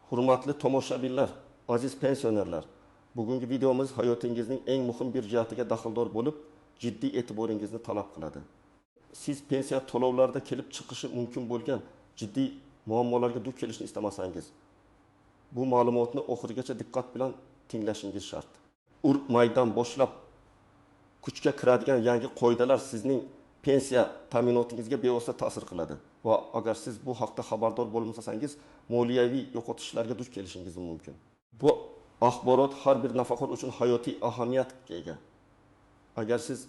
Hurmatli tomoshabinlar, aziz pensionerlar, bugungi videomiz hayotingizning eng muhim bir jihatiga daxldor bo'lib, jiddiy e'tiboringizni talab qiladi. Siz pensiya to'lovlarida kelib chiqishi mumkin bo'lgan jiddiy muammolarga duch kelishni istamasangiz, bu ma'lumotni oxirigacha diqqat bilan tinglashingiz shart. Urg maydan boshlab kuchga kiradigan yangi qoidalar sizning pensiya ta'minotingizga bevosita ta'sir qiladi va agar siz bu haqda xabardor bo'lmasangiz, moliyaviy yo'qotishlarga duch kelishingiz mumkin. Bu axborot har bir nafaqat uchun hayotiy ahamiyatga ega. Agar siz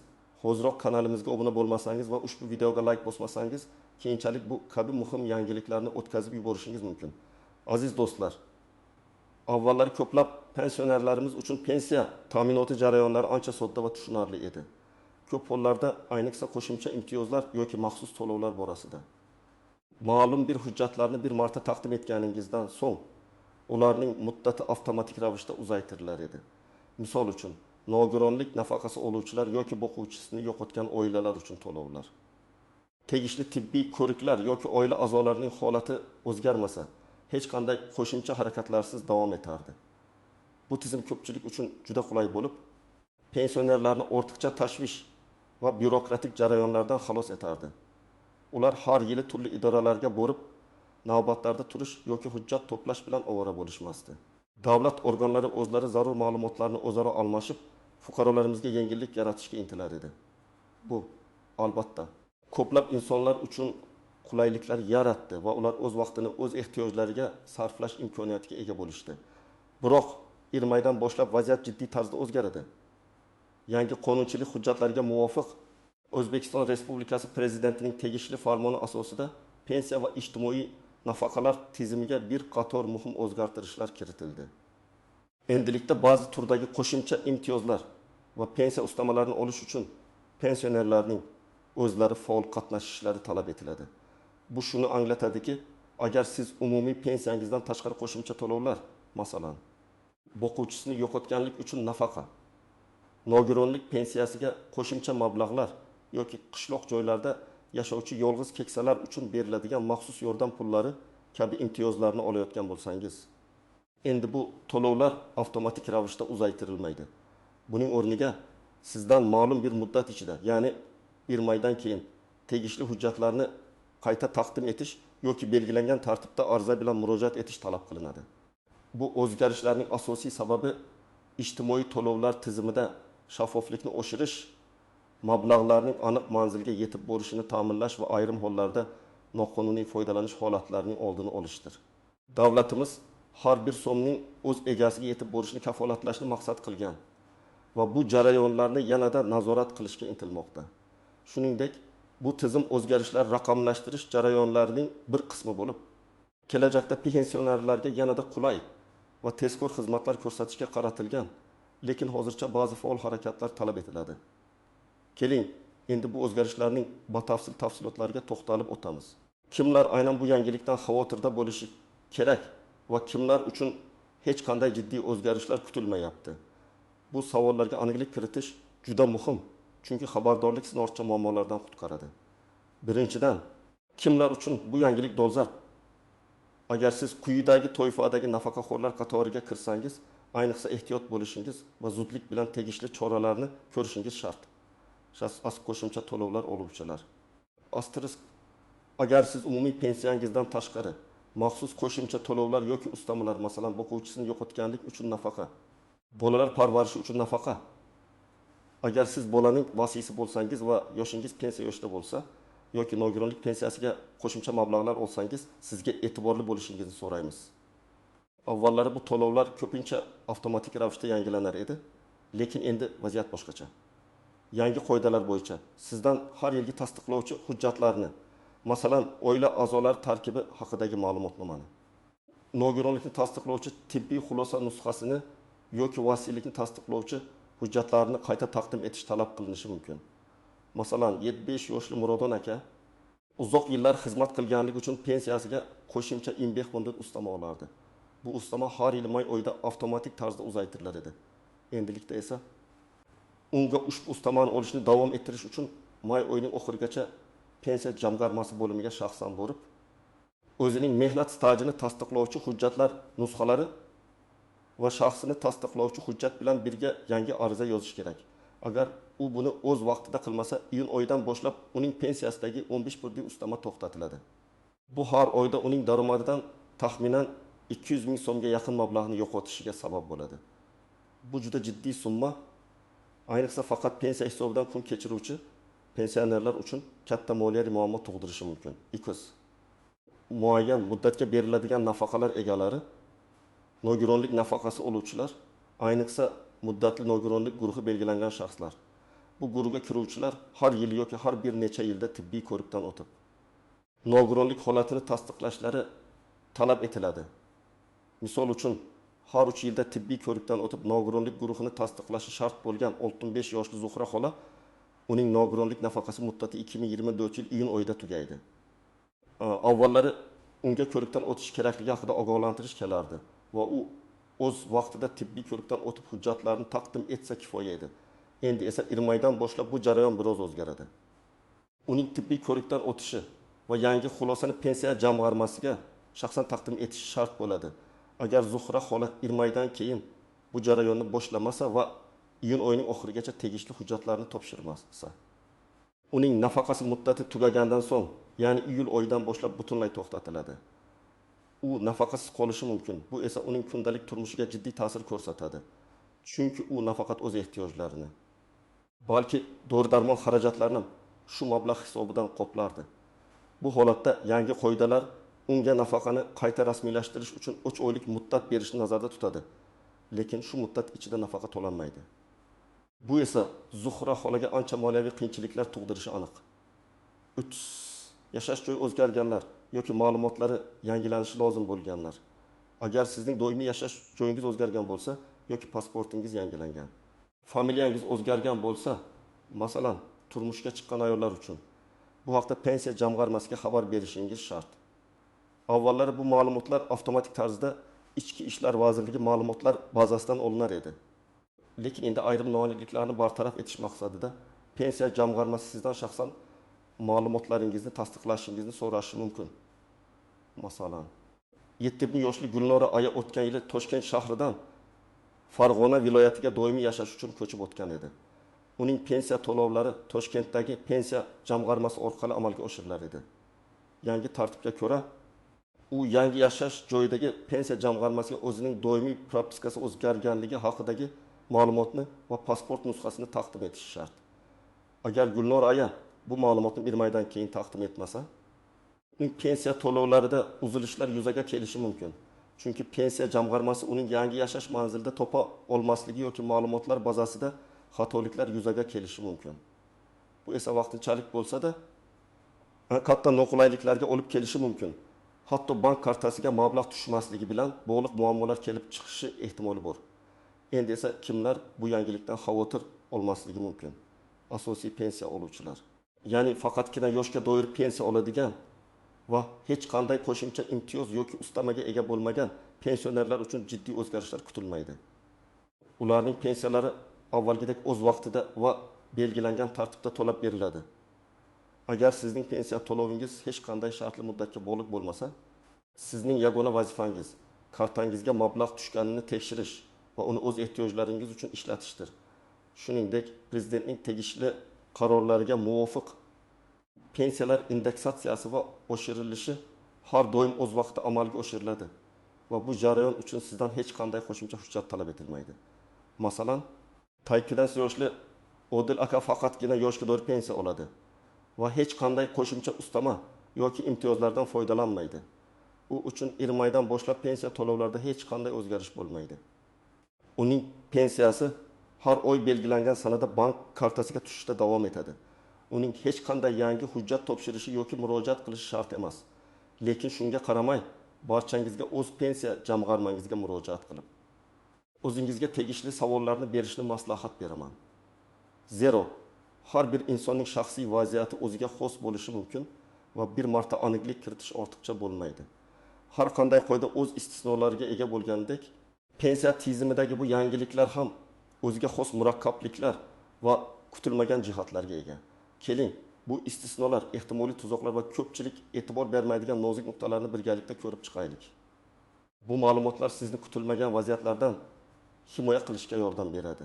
hoziroq kanalimizga obuna bo'lmasangiz va ushbu videoga like bosmasangiz, keyinchalik bu kabi muhim yangiliklarni o'tkazib yuborishingiz mumkin. Aziz do'stlar, avvallari ko'plab pensionerlarimiz uchun pensiya ta'minoti jarayonlari ancha sodda va tushunarli edi. Ko'p hollarda ayniqsa qo'shimcha imtiyozlar yoki maxsus to'lovlar borasida. Ma'lum bir hujjatlarni bir marta taqdim etganingizdan so'ng, ularning muddati avtomatik ravishda uzaytirilar edi. Misol uchun, nogironlik nafaqasi oluvchilar yoki boquvchisini yo'qotgan oilalar uchun to'lovlar. Tegishli tibbiy ko'riklar yoki oila a'zolarining holati o'zgarmasa, hech qanday qo'shimcha harakatlarsiz davom etardi. Bu tizim ko'pchilik uchun juda qulay bo'lib, pensionerlarni ortiqcha tashvish va byurokratik jarayonlardan xalos etardi. Ular har yili turli idoralarga borib, navbatlarda turish yoki hujjat to'plash bilan ovora bo'lishmasdi. Davlat organlari o'zlari zarur ma'lumotlarni o'zaro almashib, fuqarolarimizga yengillik yaratishga intilar edi. Bu albatta ko'plab insonlar uchun qulayliklar yaratdi va ular o'z vaqtini o'z ehtiyojlariga sarflash imkoniyatiga ega bo'lishdi. Biroq irmaydan boshlab vaziyat jiddiy tarzda o'zgardi. Yangi qonunchilik hujjatlariga muvofiq O'zbekiston Respublikasi Prezidentining tegishli farmoni asosida pensiya va ijtimoiy nafaqalar tizimiga bir qator muhim o'zgartirishlar kiritildi. Endilikda ba'zi turdagi qo'shimcha imtiyozlar va pensiya ustamalarini olish uchun pensionerlarning o'zlari faol qatnashishlari talab etiladi. Bu shuni anglatadiki, agar siz umumiy pensiyangizdan tashqari qo'shimcha to'lovlar, masalan, boquvchisini yo'qotganlik uchun nafaqa, nogironlik pensiyasiga qo'shimcha mablag'lar yoki qishloq joylarda yashovchi yolg'iz keksalar uchun beriladigan maxsus yordam pullari kabi imtiyozlarni olayotgan bo'lsangiz, endi bu to'lovlar avtomatik ravishda uzaytirilmaydi. Buning o'rniga sizdan ma'lum bir muddat ichida, ya'ni bir maydan keyin tegishli hujjatlarni qayta taqdim etish yoki belgilangan tartibda arza bilan murojaat etish talab qilinadi. Bu o'zgarishlarning asosiy sababi ijtimoiy to'lovlar tizimida shaffoflikni oshirish, mablag'larning aniq manzilga yetib borishini ta'minlash va ayrim hollarda noqonuniy foydalanish holatlarining oldini olishdir. Davlatimiz har bir so'mning o'z egasiga yetib borishini kafolatlashni maqsad qilgan va bu jarayonlarni yanada nazorat qilishga intilmoqda. Shuningdek, bu tizim o'zgarishlar raqamlashtirish jarayonlarining bir qismi bo'lib, kelajakda pensionerlarga yanada qulay va tezkor xizmatlar ko'rsatishga qaratilgan, lekin hozircha ba'zi faol harakatlar talab etiladi. Keling, endi bu o'zgarishlarning batafsil tafsilotlariga to'xtalib o'tamiz. Kimlar aynan bu yangilikdan xavotirda bo'lishi kerak va kimlar uchun hech qanday jiddiy o'zgarishlar kutilmayapti? Bu savollarga aniqlik kiritish juda muhim, chunki xabardorlik sizni ortiqcha muammolardan qutqaradi. Birinchidan, kimlar uchun bu yangilik dolzarb? Agar siz quyidagi toifadagi nafaqaxo'rlar qatoriga kirsangiz, ayniqsa ehtiyot bo'lishingiz va zudlik bilan tegishli choralarni ko'rishingiz shart. Qo'shimcha to'lovlar oluvchilar. Asterisk: agar siz umumiy pensiyangizdan tashqari maxsus qo'shimcha to'lovlar yoki ustamalar, masalan, boquvchisini yo'qotganlik uchun nafaqa, bolalar parvarishi uchun nafaqa, agar siz bolaning vasiysi bo'lsangiz va yoshingiz pensiya yoshida bo'lsa, yoki nogironlik pensiyasiga qo'shimcha mablag'lar olsangiz, sizga e'tiborli bo'lishingizni so'raymiz. Avvallari bu to'lovlar ko'pincha avtomatik ravishda yangilanar edi, lekin endi vaziyat boshqacha. Yangi qoidalar bo'yicha sizdan har yilgi tasdiqlovchi hujjatlarni, masalan, oila a'zolari tarkibi haqidagi ma'lumotnomani, nogironlikni tasdiqlovchi tibbiy xulosa nusxasini yoki vasiylikni tasdiqlovchi hujjatlarni qayta taqdim etish talab qilinishi mumkin. Masalan, 75 yoshli Murodon aka uzoq yillar xizmat qilganligi uchun pensiyasiga qo'shimcha imbeh fondidan ustama olardi. Bu ustama har yil may oyida avtomatik tarzda uzaytirilar edi. Endilikda esa unga ushbu ustamani olishni davom ettirish uchun may oyining oxirigacha pensiya jamg'armasi bo'limiga shaxsan borib, o'zining mehnat stajini tasdiqlovchi hujjatlar nusxalari va shaxsini tasdiqlovchi hujjat bilan birga yangi ariza yozish kerak. Agar u buni o'z vaqtida qilmasa, iyun oyidan boshlab uning pensiyasidagi 15% ustama to'xtatiladi. Bu har oyda uning daromadidan taxminan 200 ming so'mga yaqin mablag'ni yo'qotishiga sabab bo'ladi. Bu juda jiddiy summa. Ayniqsa faqat pensiya hisobidan kun kechiruvchi pensionerlar uchun katta moliyaviy muammo tug'dirishi mumkin. Ikkinchi, muayyan muddatga beriladigan nafaqalar egalari, nogironlik nafaqasi oluvchilar, ayniqsa muddatli nogironlik guruhi belgilangan shaxslar. Bu guruhga kiruvchilar har yil yoki har bir necha yilda tibbiy ko'rikdan o'tib, nogironlik holatini tasdiqlashlari talab etiladi. Misol uchun, har 3 yilda tibbiy ko'rikdan o'tib nogironlik guruhini tasdiqlashi shart bo'lgan 65 yoshli Zuhra xola, uning nogironlik nafaqasi muddati 2024 yil iyun oyida tugaydi. Avvallari unga ko'rikdan o'tish kerakligi haqida ogohlantirish kelardi va u o'z vaqtida tibbiy ko'rikdan o'tib hujjatlarni taqdim etsa kifoya edi. Endi esa irmaydan boshlab bu jarayon biroz o'zgaradi. Uning tibbiy ko'rikdan o'tishi va yangi xulosani pensiya jamg'armasiga shaxsan taqdim etish shart bo'ladi. Agar Zuhra xola irmaydan keyin bu jarayonni boshlamasa va iyun oyining oxirigacha tegishli hujjatlarni topshirmasa, uning nafaqasi muddati tugagandan so'ng, ya'ni iyul oyidan boshlab butunlay to'xtatiladi. U nafaqasiz qolishi mumkin. Bu esa uning kundalik turmushiga jiddiy ta'sir ko'rsatadi. Chunki u nafaqat o'z ehtiyojlarini, balki dori-darmon xarajatlarini shu mablag' hisobidan qoplardi. Bu holatda yangi qoidalar unga nafaqani qayta rasmiylashtirish uchun 3 oylik muddat berishni nazarda tutadi. Lekin shu muddat ichida nafaqa to'lanmaydi. Bu esa Zuhra xolaga ancha moliyaviy qiyinchiliklar tug'dirishi aniq. 3. Yashash joyi o'zgarganlar yoki ma'lumotlari yangilanishi lozim bo'lganlar. Agar sizning doimiy yashash joyingiz o'zgargan bo'lsa yoki pasportingiz yangilangan, familiyangiz o'zgargan bo'lsa, masalan, turmushga chiqqan ayollar uchun bu haqda pensiya jamg'armasiga xabar berishingiz shart. Avvallari bu ma'lumotlar avtomatik tarzda Ichki ishlar vazirligi ma'lumotlar bazasidan olinar edi. Lekin endi ayrim noaniqliklarni bartaraf etish maqsadida pensiya jamg'armasi sizdan shaxsan ma'lumotlaringizni tasdiqlashingizni so'rashi mumkin. Masalan, 70 yoshli Gulnora aya o'tgan yili Toshkent shahridan Farg'ona viloyatiga doimiy yashash uchun ko'chib o'tgan edi. Uning pensiya to'lovlari Toshkentdagi pensiya jamg'armasi orqali amalga oshirilar edi. Yangi tartibga ko'ra, u yangi yashash joyidagi pensiya jamg'armasiga o'zining doimiy propiskasi o'zgarganligi haqidagi ma'lumotni va pasport nusxasini taqdim etishi shart. Agar Gulnor aya bu ma'lumotni bir maydan keyin taqdim etmasa, uning pensiya to'lovlarida uzilishlar yuzaga kelishi mumkin. Chunki pensiya jamg'armasi uning yangi yashash manzilida topa olmasligi yoki ma'lumotlar bazasida xatoliklar yuzaga kelishi mumkin. Bu esa vaqtinchalik bo'lsa-da, katta noqulayliklarga olib kelishi mumkin. Hatto bank kartasiga mablag' tushmasligi bilan bog'liq muammolar kelib chiqishi ehtimoli bor. Endi esa kimlar bu yangilikdan xavotir olmasligi mumkin? Asosiy pensiya oluvchilar. Ya'ni faqatgina yoshga doir pensiya oladigan va hech qanday qo'shimcha imtiyoz yoki ustamaga ega bo'lmagan pensionerlar uchun jiddiy o'zgarishlar kutilmaydi. Ularning pensiyalari avvalgidek o'z vaqtida va belgilangan tartibda to'lab beriladi. Agar sizning pensiya to'lovingiz hech qanday shartli muddatga bog'liq bo'lmasa, sizning yagona vazifangiz kartangizga mablag' tushganini tekshirish va uni o'z ehtiyojlaringiz uchun ishlatishdir. Shuningdek, prezidentning tegishli qarorlariga muvofiq pensiyalar indeksatsiyasi va oshirilishi har doim o'z vaqtida amalga oshiriladi va bu jarayon uchun sizdan hech qanday qo'shimcha hujjat talab etilmaydi. Masalan, 82 yoshli Odil aka faqatgina yoshga doir pensiya oladi va hech qanday qo'shimcha ustama yoki imtiyozlardan foydalanmaydi. U uchun irmaydan boshlab pensiya to'lovlarida hech qanday o'zgarish bo'lmaydi. Uning pensiyasi har oy belgilangan sanada bank kartasiga tushishda davom etadi. Uning hech qanday yangi hujjat topshirishi yoki murojaat qilishi shart emas. Lekin shunga qaramay, barchangizga o'z pensiya jamg'armangizga murojaat qilib, o'zingizga tegishli savollarni berishni maslahat beraman. Zero, har bir insonning shaxsiy vaziyati o'ziga xos bo'lishi mumkin va bir marta aniqlik kiritish ortiqcha bo'lmaydi. Har qanday qoida o'z istisnolariga ega bo'lgandek, pensiya tizimidagi bu yangiliklar ham o'ziga xos murakkabliklar va kutilmagan jihatlarga ega. Keling, Bu istisnolar, ehtimoliy tuzoqlar va ko'pchilik e'tibor bermaydigan nozik nuqtalarni birgalikda ko'rib chiqaylik. Bu ma'lumotlar sizni kutilmagan vaziyatlardan himoya qilishga yordam beradi.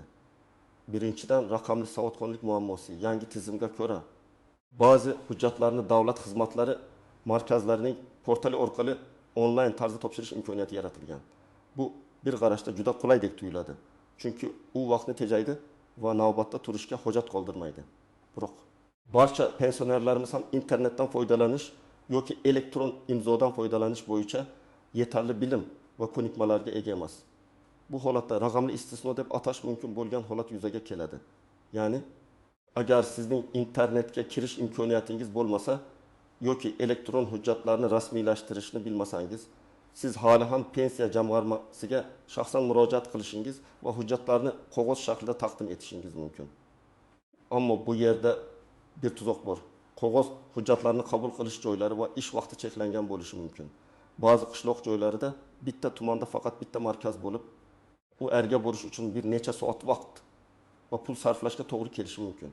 Birinchidan, raqamli savodxonlik muammosi. Yangi tizimga ko'ra ba'zi hujjatlarni davlat xizmatlari markazlarining portali orqali onlayn tarzda topshirish imkoniyati yaratilgan. Bu bir qarashda juda qulaylik tuyuladi. Chunki u vaqtni tejaydi va navbatda turishga hojat qoldirmaydi. Biroq barcha pensionerlarimiz ham internetdan foydalanish yoki elektron imzodan foydalanish bo'yicha yetarli bilim va ko'nikmalarga ega emas. Bu holatda raqamli istisno deb atash mumkin bo'lgan holat yuzaga keladi. Ya'ni agar sizning internetga kirish imkoniyatingiz bo'lmasa yoki elektron hujjatlarni rasmiylashtirishni bilmasangiz, siz hali ham pensiya jamg'armasiga shaxsan murojaat qilishingiz va hujjatlarni qog'oz shaklida taqdim etishingiz mumkin. Ammo bu yerda bir tuzoq bor. Qog'oz hujjatlarni qabul qilish joylari va ish vaqti cheklangan bo'lishi mumkin. Ba'zi qishloq joylarida bitta tumanda faqat bitta markaz bo'lib, u erga borish uchun bir necha soat vaqt va pul sarflashga to'g'ri kelishi mumkin.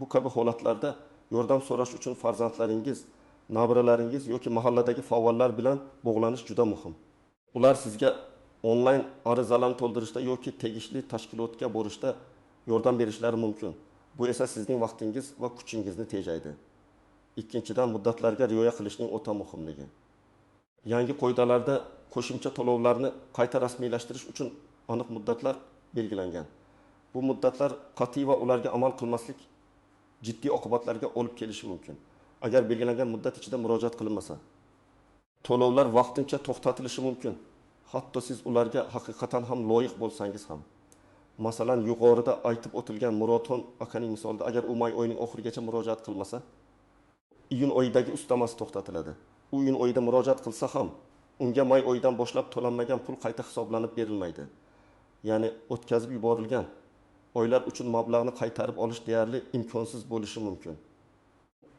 Bu kabi holatlarda yordam so'rash uchun farzandlaringiz, nabiralaringiz yoki mahalladagi faollar bilan bog'lanish juda muhim. Ular sizga onlayn arizalarni to'ldirishda yoki tegishli tashkilotga borishda yordam berishlari mumkin. Bu esa sizning vaqtingiz va kuchingizni tejaydi. Ikkinchidan, muddatlarga rioya qilishning o'ta muhimligi. Yangi qoidalarda qo'shimcha to'lovlarni qayta rasmiylashtirish uchun aniq muddatlar belgilangan. Bu muddatlar qat'iy va ularga amal qilmaslik jiddiy oqibatlarga olib kelishi mumkin. Agar belgilangan muddat ichida murojaat qilinmasa, to'lovlar vaqtincha to'xtatilishi mumkin. Hatto siz ularga haqiqatan ham loyiq bo'lsangiz ham. Masalan, yuqorida aytib o'tilgan Murodxon akaning misolida agar u may oyining oxirigacha murojaat qilmasa, iyun oyidagi ustamasi to'xtatiladi. U iyun oyida murojaat qilsa ham, unga may oyidan boshlab to'lanmagan pul qayta hisoblanib berilmaydi. Ya'ni o'tkazib yuborilgan oylar uchun mablag'ni qaytarib olish deyarli imkonsiz bo'lishi mumkin.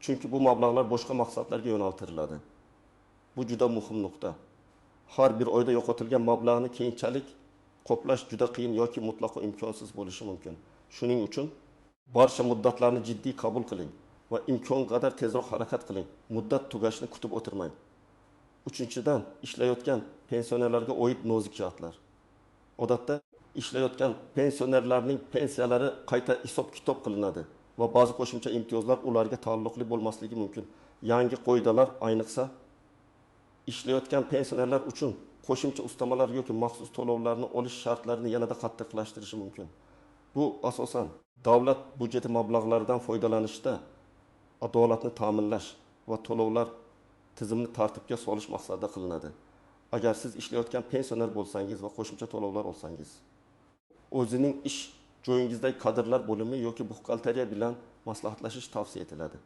Chunki bu mablag'lar boshqa maqsadlarga yo'naltiriladi. Bu juda muhim nuqta. Har bir oyda yo'qotilgan mablag'ni keyinchalik qoplash juda qiyin yoki mutlaqo imkonsiz bo'lishi mumkin. Shuning uchun barcha muddatlarni jiddiy qabul qiling va imkon qadar tezroq harakat qiling. Muddat tugashini kutib o'tirmang. Uchinchidan, ishlayotgan pensionerlarga oid nozik jihatlar. Odatda ishlayotgan pensionerlarning pensiyalari qayta hisob-kitob qilinadi va ba'zi qo'shimcha imtiyozlar ularga taalluqli bo'lmasligi mumkin. Yangi qoidalar ayniqsa ishlayotgan pensionerlar uchun qo'shimcha ustamalar yoki maxsus to'lovlarni olish shartlarini yanada qattiqlashtirishi mumkin. Bu asosan davlat budjeti mablag'laridan foydalanishda adolatni ta'minlash va to'lovlar tizimini tartibga solish maqsadida qilinadi. Agar siz ishlayotgan pensioner bo'lsangiz va qo'shimcha to'lovlar olsangiz, o'zining ish joyingizdagi kadrlar bo'limi yoki buxgalteriya bilan maslahatlashish tavsiya etiladi.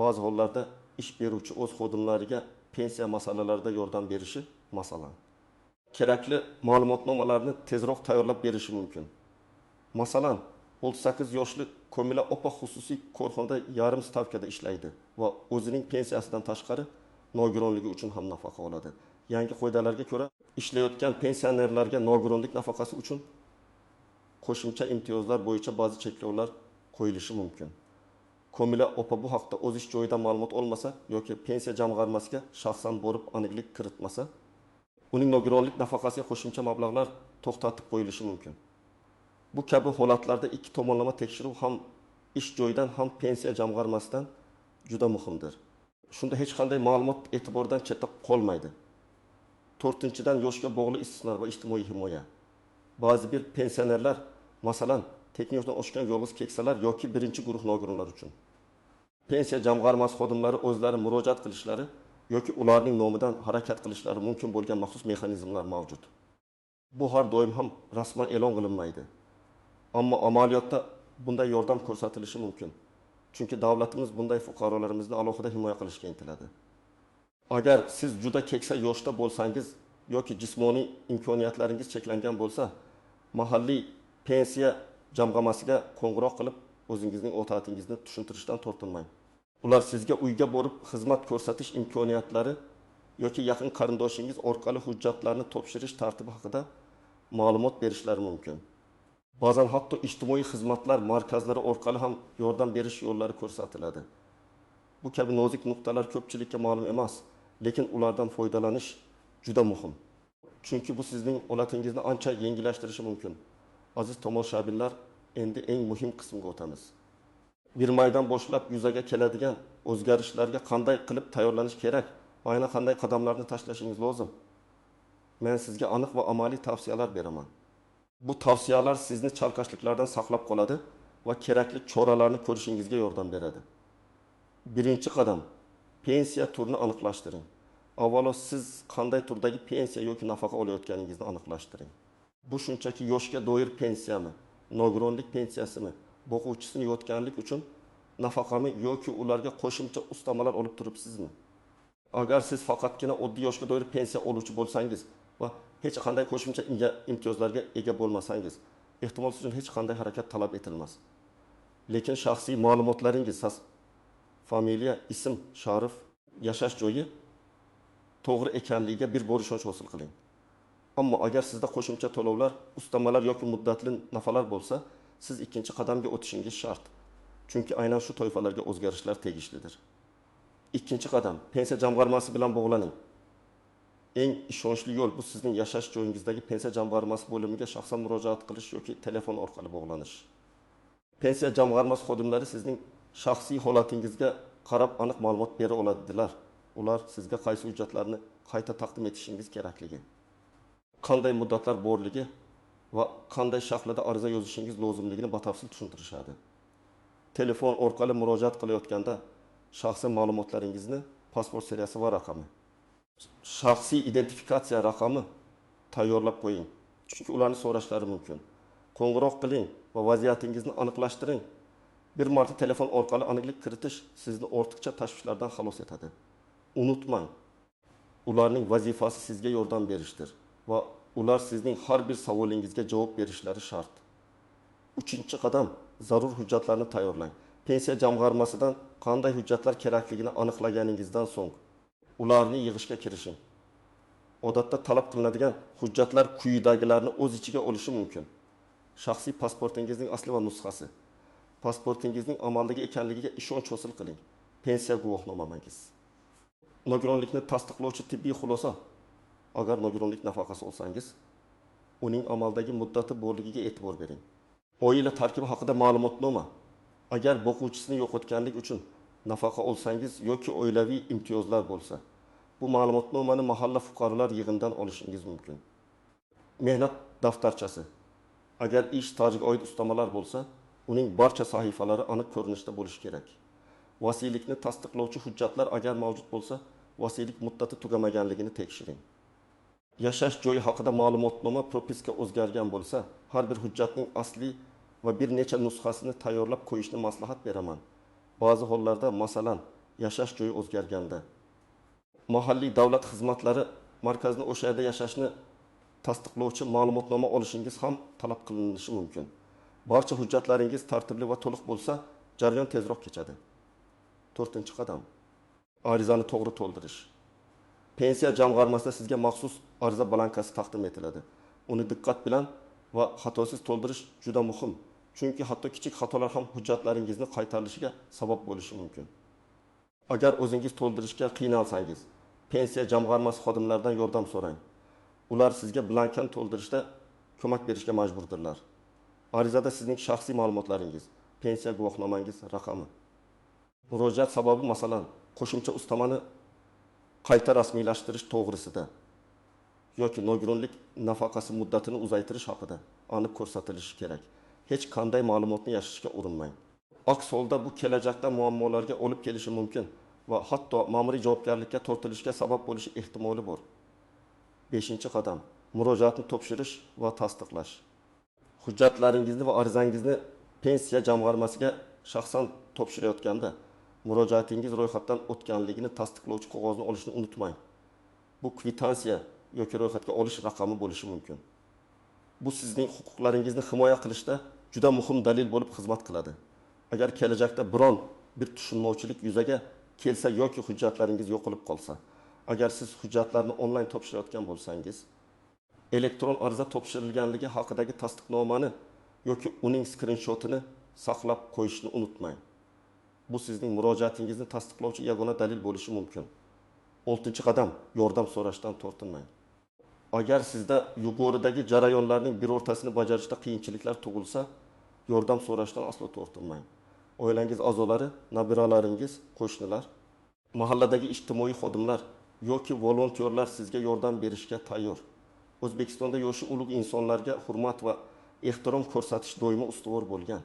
Ba'zi hollarda ish beruvchi o'z xodimlariga pensiya masalalarida yordam berishi, masalan, kerakli ma'lumotnomalarni tezroq tayyorlab berishi mumkin. Masalan, 38 yoshli Komila opa xususiy korxonada yarim stavkada ishlaydi va o'zining pensiyasidan tashqari nogironligi uchun ham nafaqa oladi. Yangi qoidalarga ko'ra, ishlayotgan pensionerlarga nogironlik nafaqasi uchun qo'shimcha imtiyozlar bo'yicha ba'zi cheklovlar qo'yilishi mumkin. Komila opa bu haqda o'z ish joyidan ma'lumot olmasa yoki pensiya jamg'armasiga shaxsan borib aniqlik kiritmasa, uning nogironlik nafaqasiga qo'shimcha mablag'lar to'xtatib qo'yilishi mumkin. Bu kabi holatlarda ikki tomonlama tekshiruv ham ish joyidan ham pensiya jamg'armasidan juda muhimdir. Shunda hech qanday ma'lumot e'tibordan chetda qolmaydi. 4-dan yoshga bog'liq istisnolar va ijtimoiy himoya. Ba'zi bir pensionerlar, masalan, tekin yoshdan oshgan yolg'iz keksalar yoki birinchi guruh nogironlar uchun pensiya jamg'armasi xodimlari o'zlari murojaat qilishlari yoki ularning nomidan harakat qilishlari mumkin bo'lgan maxsus mexanizmlar mavjud. Bu har doim ham rasman e'lon qilinmaydi. Ammo amaliyotda bunday yordam ko'rsatilishi mumkin. Chunki davlatimiz bunday fuqarolarimizni alohida himoya qilishga intiladi. Agar siz juda keksa yoshda bo'lsangiz yoki jismoniy imkoniyatlaringiz cheklangan bo'lsa, mahalliy pensiya jamg'armasiga qo'ng'iroq qilib, o'zingizning o'tatingizni tushuntirishdan tortinmang. Ular sizga uyga borib xizmat ko'rsatish imkoniyatlari yoki yaqin qarindoshingiz orqali hujjatlarni topshirish tartibi haqida ma'lumot berishlari mumkin. Ba'zan hatto ijtimoiy xizmatlar markazlari orqali ham yordam berish yo'llari ko'rsatiladi. Bu kabi nozik nuqtalar ko'pchilikka ma'lum emas, lekin ulardan foydalanish juda muhim. Chunki bu sizning holatingizni ancha yengillashtirishi mumkin. Aziz tomoshabinlar, endi eng muhim qismga o'tamiz. Bir maydan boshlab yuzaga keladigan o'zgarishlarga qanday qilib tayyorlanish kerak va aynan qanday qadamlarni tashlashingiz lozim? Men sizga aniq va amaliy tavsiyalar beraman. Bu tavsiyalar sizni chalkashliklardan saqlab qoladi va kerakli choralarni ko'rishingizga yordam beradi. Birinchi qadam, pensiya turini aniqlashtiring. Avvalo siz qanday turdagi pensiya yoki nafaqa olayotganingizni aniqlashtiring. Bu shunchaki yoshga doir pensiyami, nogironlik pensiyasimi, boquvchisini yotganlik uchun nafaqami yoki ularga qo'shimcha ustamalar olib turibsizmi? Agar siz faqatgina oddiy yoshga doir pensiya oluvchi bo'lsangiz va hech qanday qo'shimcha imtiyozlarga ega bo'lmasangiz, ehtimol siz uchun hech qanday harakat talab etilmas. Lekin shaxsiy ma'lumotlaringiz, familiya, ism, sharif, yashash joyi to'g'ri ekanligiga bir bor ishonch hosil qiling. Ammo agar sizda qo'shimcha to'lovlar, ustamalar yoki muddatli nafalar bo'lsa, siz ikkinchi qadamga o'tishingiz shart. Chunki aynan shu toifalarga o'zgarishlar tegishlidir. Ikkinchi qadam, pensiya jamg'armasi bilan bog'laning. Eng ishonchli yo'l bu sizning yashash joyingizdagi pensiya jamg'armasi bo'limiga shaxsan murojaat qilish yoki telefon orqali bog'lanish. Pensiya jamg'armasi xodimlari sizning shaxsiy holatingizga qarab aniq ma'lumot bera oladilar. Ular sizga qaysi hujjatlarni qayta taqdim etishingiz kerakligi, qanday muddatlar borligi va qanday shaklda ariza yozishingiz lozimligini batafsil tushuntirishadi. Telefon orqali murojaat qilayotganda shaxsiy ma'lumotlaringizni, pasport seriyasi va raqami, shaxsiy identifikatsiya raqami tayyorlab qo'ying. Chunki ularni so'rashlari mumkin. Qo'ng'iroq qiling va vaziyatingizni aniqlashtiring. Bir marta telefon orqali aniqlik kiritish sizni ortiqcha tashvishlardan xalos etadi. Unutmang, ularning vazifasi sizga yordam berishdir va ular sizning har bir savolingizga javob berishlari shart. Uchinchi qadam, zarur hujjatlarni tayyorlang. Pensiya jamg'armasidan qanday hujjatlar kerakligini aniqlaganingizdan so'ng ularni yig'ishga kirishing. Odatda talab qilinadigan hujjatlar quyidagilarni o'z ichiga olishi mumkin. Shaxsiy pasportingizning asli va nusxasi. Pasportingizning amaldagi ekanligiga ishonch hosil qiling. Pensiya guvohnomangiz. Nogironlikni tasdiqlovchi tibbiy xulosa. Agar nogironlik nafaqasi olsangiz, uning amaldagi muddati borligiga e'tibor bering. Oila tarkibi haqida ma'lumotnoma. Agar boquvchisini yo'qotganlik uchun nafaqa olsangiz yoki oilaviy imtiyozlar bo'lsa, bu ma'lumotnomani mahalla fuqarolar yig'inidan olishingiz mumkin. Mehnat daftarchasi. Agar ish stajiga oid ustamalar bo'lsa, uning barcha sahifalari aniq ko'rinishda bo'lishi kerak. Vasiylikni tasdiqlovchi hujjatlar agar mavjud bo'lsa, vasiylik muddati tugamaganligini tekshiring. Yashash joyi haqida ma'lumotnoma propiska o'zgargan bo'lsa, har bir hujjatning asli va bir necha nusxasini tayyorlab qo'yishni maslahat beraman. Ba'zi hollarda, masalan, yashash joyi o'zgarganda, mahalliy davlat xizmatlari markazini o'sha yerda yashashni tasdiqlovchi ma'lumotnoma olishingiz ham talab qilinishi mumkin. Barcha hujjatlaringiz tartibli va to'liq bo'lsa, jarayon tezroq kechadi. 4-qadam. Arizani to'g'ri to'ldirish. Pensiya jamg'armasida sizga maxsus ariza blankasi taqdim etiladi. Uni diqqat bilan va xatosiz to'ldirish juda muhim. Chunki hatto kichik xatolar ham hujjatlaringizni qaytarilishiga sabab bo'lishi mumkin. Agar o'zingiz to'ldirishga qiynalsangiz, pensiya jamg'armasi xodimlaridan yordam so'rang. Ular sizga blankani to'ldirishda ko'mak berishga majburdirlar. Arizada sizning shaxsiy ma'lumotlaringiz, pensiya guvohnomangiz raqami, murojaat sababi, masalan, qo'shimcha ustamani qayta rasmiylashtirish to'g'risida yoki nogironlik nafaqasi muddatini uzaytirish haqida aniq ko'rsatilishi kerak. Hech qanday ma'lumotni yashirishga urinmang. Aks holda bu kelajakda muammolarga olib kelishi mumkin va hatto ma'muriy javobgarlikka tortilishga sabab bo'lishi ehtimoli bor. 5-qadam. Murojaatni topshirish va tasdiqlash. Hujjatlaringizni va arizangizni pensiya jamg'armasiga shaxsan topshirayotganda murojaatingiz ro'yxatdan o'tganligini tasdiqlovchi qog'ozni olishni unutmang. Bu kvitansiya yoki ro'yxatga olish raqami bo'lishi mumkin. Bu sizning huquqlaringizni himoya qilishda juda muhim dalil bo'lib xizmat qiladi. Agar kelajakda biron bir tushunmovchilik yuzaga kelsa yoki hujjatlaringiz yo'qolib qolsa, agar siz hujjatlarni onlayn topshirayotgan bo'lsangiz, elektron ariza topshirilganligi haqidagi tasdiqnomani yoki uning skrinshotini saqlab qo'yishni unutmang. Bu sizning murojaatingizni tasdiqlovchi yagona dalil bo'lishi mumkin. 6-qadam yordam so'rashdan tortinmang. Agar sizda yuqoridagi jarayonlarning birortasini bajarishda qiyinchiliklar tug'ilsa, yordam so'rashdan aslo tortinmang. Oilangiz a'zolari, nabiralaringiz, qo'shnilar, mahalladagi ijtimoiy xodimlar yoki volontyorlar sizga yordam berishga tayyor. O'zbekistonda yoshi ulug' insonlarga hurmat va ehtirom ko'rsatish doimo ustuvor bo'lgan.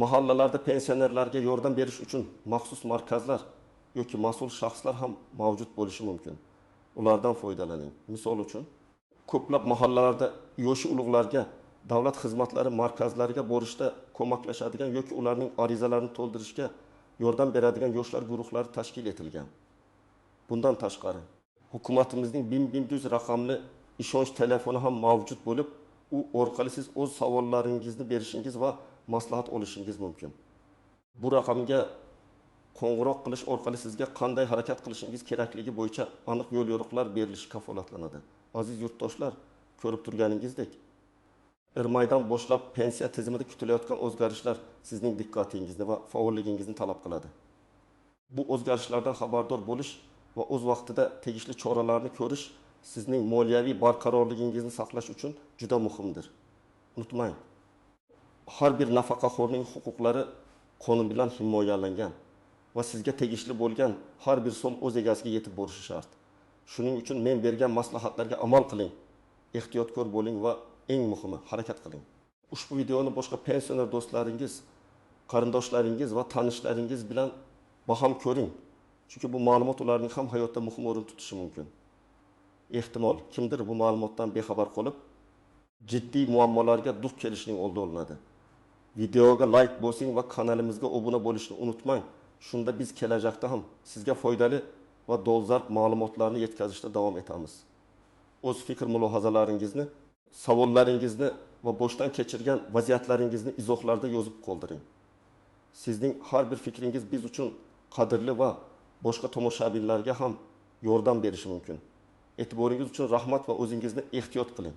Mahallalarda pensionerlarga yordam berish uchun maxsus markazlar yoki mas'ul shaxslar ham mavjud bo'lishi mumkin. Ulardan foydalaning. Misol uchun, ko'plab mahallalarda yoshi ulug'larga davlat xizmatlari markazlariga borishda ko'maklashadigan yoki ularning arizalarini to'ldirishga yordam beradigan yoshlar guruhlari tashkil etilgan. Bundan tashqari, hukumatimizning 1100 raqamli ishonch telefoni ham mavjud bo'lib, u orqali siz o'z savollaringizni berishingiz va maslahat olishingiz mumkin. Bu raqamga qo'ng'iroq qilish orqali sizga qanday harakat qilishingiz kerakligi bo'yicha aniq yo'l yo'riqlar berilishi kafolatlanadi. Aziz yurtdoshlar, ko'rib turganingizdek, Irmaydan boshlab pensiya tizimida kutilayotgan o'zgarishlar sizning diqqatingizni va faolligingizni talab qiladi. Bu o'zgarishlardan xabardor bo'lish va o'z vaqtida tegishli choralarni ko'rish sizning moliyaviy barqarorligingizni saqlash uchun juda muhimdir. Unutmang, har bir nafaqaxo'rning huquqlari qonun bilan himoyalangan va sizga tegishli bo'lgan har bir so'm o'z egasiga yetib borishi shart. Shuning uchun men bergan maslahatlarga amal qiling, ehtiyotkor bo'ling va eng muhimi, harakat qiling. Ushbu videoni boshqa pensioner do'stlaringiz, qarindoshlaringiz va tanishlaringiz bilan baham ko'ring. Chunki bu ma'lumot ularning ham hayotda muhim o'rin tutishi mumkin. Ehtimol kimdir bu ma'lumotdan bexabar qolib, jiddiy muammolarga duch kelishining oldi olinadi. Videoga like bosing va kanalimizga obuna bo'lishni unutmang. Shunda biz kelajakda ham sizga foydali va dolzarb ma'lumotlarni yetkazishda davom etamiz. O'z fikr mulohazalaringizni, savollaringizni va boshdan kechirgan vaziyatlaringizni izohlarda yozib qoldiring. Sizning har bir fikringiz biz uchun qadrli va boshqa tomoshabinlarga ham yordam berishi mumkin. E'tiboringiz uchun rahmat va o'zingizni ehtiyot qiling.